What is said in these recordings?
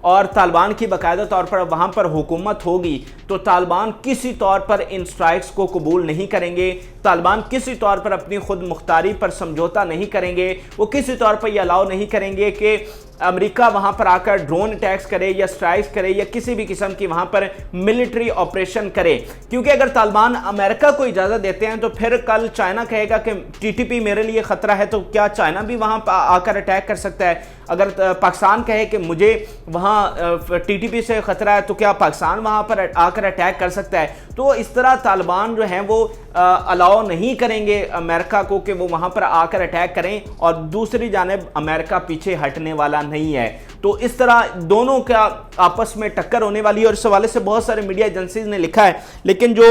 اور طالبان کی باقاعدہ طور پر وہاں پر حکومت ہوگی تو طالبان کسی طور پر ان سٹرائکس کو قبول نہیں کریں گے، طالبان کسی طور پر اپنی خود مختاری پر سمجھوتا نہیں کریں گے، وہ کسی طور پر یہ الاؤ نہیں کریں گے کہ امریکہ وہاں پر آ کر ڈرون اٹیکس کرے یا سٹرائکس کرے یا کسی بھی قسم کی وہاں پر ملٹری آپریشن کرے، کیونکہ اگر طالبان امریکہ کو اجازت دیتے ہیں تو پھر کل چائنا کہے گا کہ ٹی ٹی پی میرے لیے خطرہ ہے، تو کیا چائنا بھی وہاں آ کر اٹیک کر سکتا ہے؟ اگر پاکستان کہے کہ مجھے وہاں ٹی ٹی پی سے خطرہ ہے تو کیا پاکستان وہاں پر آ کر اٹیک کر سکتا ہے؟ تو اس طرح طالبان جو ہیں وہ الاؤ نہیں کریں گے امریکہ کو کہ وہ وہاں پر آ کر اٹیک کریں، اور دوسری جانب امریکہ پیچھے ہٹنے والا نہیں ہے۔ تو اس طرح دونوں کا آپس میں ٹکر ہونے والی ہے، اور اس حوالے سے بہت سارے میڈیا ایجنسیز نے لکھا ہے، لیکن جو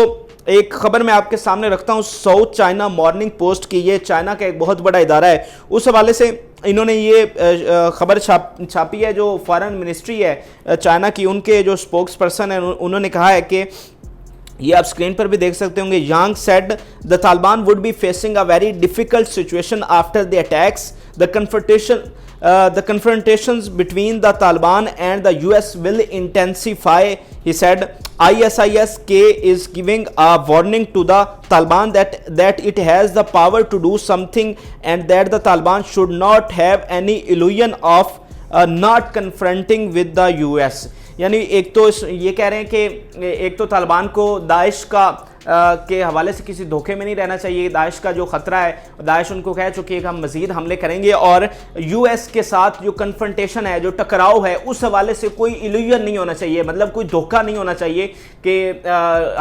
ایک خبر میں آپ کے سامنے رکھتا ہوں ساؤتھ چائنا مارننگ پوسٹ کی، یہ چائنا کا ایک بہت بڑا ادارہ ہے، اس حوالے سے انہوں نے یہ خبر چھاپی ہے، جو فارن منسٹری ہے چائنا کی، ان کے جو سپوکس پرسن ہیں انہوں نے کہا ہے کہ یہ آپ سکرین پر بھی دیکھ سکتے ہوں گے، Young said the Taliban would be facing a very difficult situation after the attacks, the confrontations between the Taliban and the US will intensify. He said ISIS-K is giving a warning to the Taliban that it has the power to do something and that the Taliban should not have any illusion of not confronting with the US. یعنی ایک تو یہ کہہ رہے ہیں کہ ایک تو طالبان کو داعش کے حوالے سے کسی دھوکے میں نہیں رہنا چاہیے، داعش کا جو خطرہ ہے، داعش ان کو کہہ چکی ہے کہ ہم مزید حملے کریں گے، اور یو ایس کے ساتھ جو کنفرنٹیشن ہے، جو ٹکراؤ ہے، اس حوالے سے کوئی ایلیوژن نہیں ہونا چاہیے، مطلب کوئی دھوکہ نہیں ہونا چاہیے کہ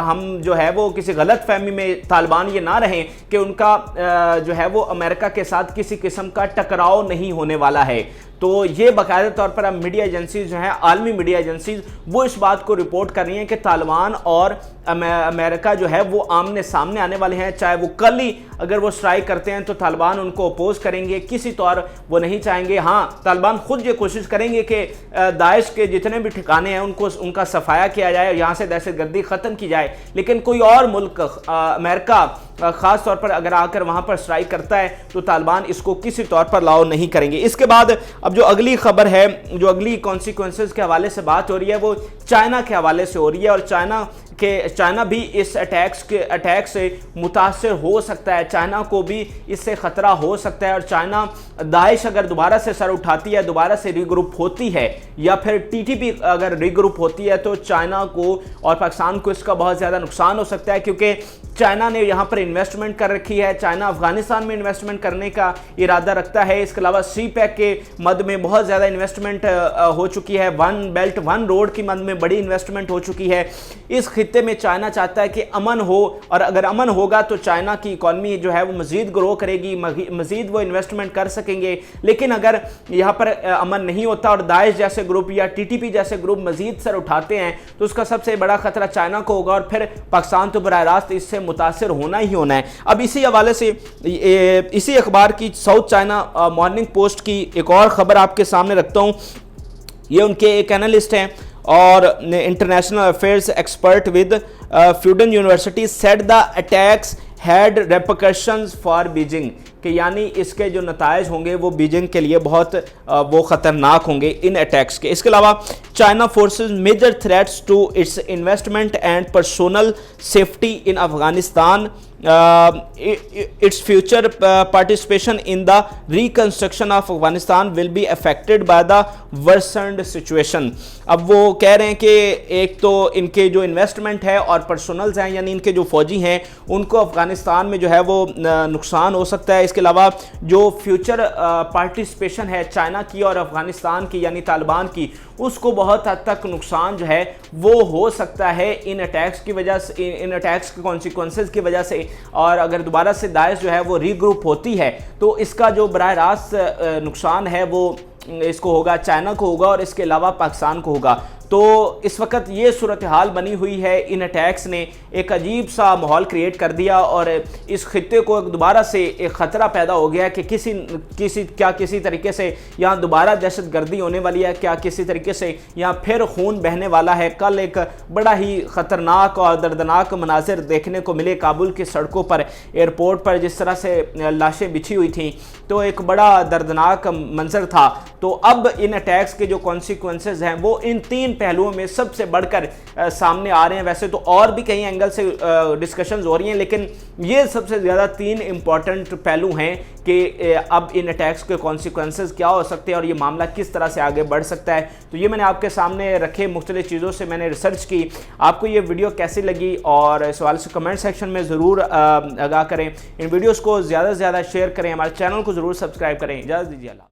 ہم جو ہے وہ کسی غلط فہمی میں طالبان یہ نہ رہیں کہ ان کا جو ہے وہ امریکہ کے ساتھ کسی قسم کا ٹکراؤ نہیں ہونے والا ہے۔ تو یہ باقاعدہ طور پر اب میڈیا ایجنسیز جو ہیں، عالمی میڈیا ایجنسیز، وہ اس بات کو رپورٹ کر رہی ہیں کہ طالبان اور امریکہ جو ہے وہ آمنے سامنے آنے والے ہیں، چاہے وہ کل ہی اگر وہ سٹرائک کرتے ہیں تو طالبان ان کو اپوز کریں گے، کسی طور وہ نہیں چاہیں گے۔ ہاں، طالبان خود یہ کوشش کریں گے کہ داعش کے جتنے بھی ٹھکانے ہیں ان کا صفایا کیا جائے اور یہاں سے دہشت گردی ختم کی جائے، لیکن کوئی اور ملک، امریکہ خاص طور پر اگر آ کر وہاں پر سٹرائک کرتا ہے تو طالبان اس کو کسی طور پر الاؤ نہیں کریں گے۔ اس کے بعد اب جو اگلی خبر ہے، جو اگلی کانسیکوینسز کے حوالے سے بات ہو رہی ہے، وہ چائنا کے حوالے سے ہو رہی ہے، اور چائنا بھی اس اٹیک سے متاثر ہو سکتا ہے، چائنا کو بھی اس سے خطرہ ہو سکتا ہے، اور چائنا داعش اگر دوبارہ سے سر اٹھاتی ہے، دوبارہ سے ری گروپ ہوتی ہے، یا پھر ٹی ٹی پی اگر ری گروپ ہوتی ہے، تو چائنا کو اور پاکستان کو اس کا بہت زیادہ نقصان ہو سکتا ہے، کیونکہ چائنا نے یہاں پر انویسٹمنٹ کر رکھی ہے، چائنا افغانستان میں انویسٹمنٹ کرنے کا ارادہ رکھتا ہے، اس کے علاوہ سی پیک کے مد میں بہت زیادہ انویسٹمنٹ ہو چکی ہے، ون بیلٹ ون روڈ کی مد میں بڑی انویسٹمنٹ ہو چکی ہے۔ اس خطے میں چائنا چاہتا ہے کہ امن ہو، اور اگر امن ہوگا تو چائنا کی اکانومی جو ہے وہ مزید گرو کرے گی، مزید وہ انویسٹمنٹ کر سکیں گے، لیکن اگر یہاں پر امن نہیں ہوتا اور داعش جیسے گروپ یا ٹی ٹی پی جیسے گروپ مزید سر اٹھاتے ہیں تو اس کا سب سے بڑا خطرہ چائنا کو ہوگا، اور پھر پاکستان تو براہ راست اس سے متاثر ہونا ہی ہونا ہے۔ اب اسی حوالے سے اسی اخبار کی ساؤتھ چائنا مارننگ پوسٹ کی ایک اور خبر آپ کے سامنے رکھتا ہوں، یہ ان کے ایک اینالسٹ ہیں اور international affairs expert with Fudan university said the attacks had repercussions for Beijing, کہ یعنی اس کے جو نتائج ہوں گے وہ بیجنگ کے لیے بہت وہ خطرناک ہوں گے ان اٹیکس کے۔ اس کے علاوہ China forces major threats to its investment and personnel safety in Afghanistan, its future participation in the reconstruction of Afghanistan will be affected by the worsened situation۔ اب وہ کہہ رہے ہیں کہ ایک تو ان کے جو انویسٹمنٹ ہے اور پرسونلز ہیں، یعنی ان کے جو فوجی ہیں، ان کو افغانستان میں جو ہے وہ نقصان ہو سکتا ہے۔ اس کے علاوہ جو فیوچر پارٹیسپیشن ہے چائنا کی اور افغانستان کی یعنی طالبان کی، اس کو بہت حد تک نقصان جو ہے وہ ہو سکتا ہے ان اٹیکس کی وجہ سے، ان اٹیکس کے کانسیکوینسز کی وجہ سے، اور اگر دوبارہ سے داعش جو ہے وہ ری گروپ ہوتی ہے تو اس کا جو براہ راست نقصان ہے وہ اس کو ہوگا، چائنا کو ہوگا اور اس کے علاوہ پاکستان کو ہوگا۔ تو اس وقت یہ صورتحال بنی ہوئی ہے، ان اٹیکس نے ایک عجیب سا ماحول کریٹ کر دیا اور اس خطے کو دوبارہ سے ایک خطرہ پیدا ہو گیا کہ کسی طریقے سے یہاں دوبارہ دہشت گردی ہونے والی ہے، کیا کسی طریقے سے یہاں پھر خون بہنے والا ہے۔ کل ایک بڑا ہی خطرناک اور دردناک مناظر دیکھنے کو ملے کابل کی سڑکوں پر، ایئرپورٹ پر جس طرح سے لاشیں بچھی ہوئی تھیں، تو ایک بڑا دردناک منظر تھا۔ تو اب ان اٹیکس کے جو کانسیکوینسز ہیں وہ ان تین پہلوؤں میں سب سے بڑھ کر سامنے آ رہے ہیں۔ ویسے تو اور بھی کئی اینگل سے ڈسکشنز ہو رہی ہیں، لیکن یہ سب سے زیادہ تین امپورٹنٹ پہلو ہیں کہ اب ان اٹیکس کے کانسیکوینسز کیا ہو سکتے ہیں اور یہ معاملہ کس طرح سے آگے بڑھ سکتا ہے۔ تو یہ میں نے آپ کے سامنے رکھے، مختلف چیزوں سے میں نے ریسرچ کی۔ آپ کو یہ ویڈیو کیسی لگی اور اس حوالے سے کمنٹ سیکشن میں ضرور آگاہ کریں۔ ان ویڈیوز کو زیادہ سے زیادہ شیئر کریں، ہمارے چینل کو ضرور سبسکرائب کریں۔ اجازت دیجیے اللہ۔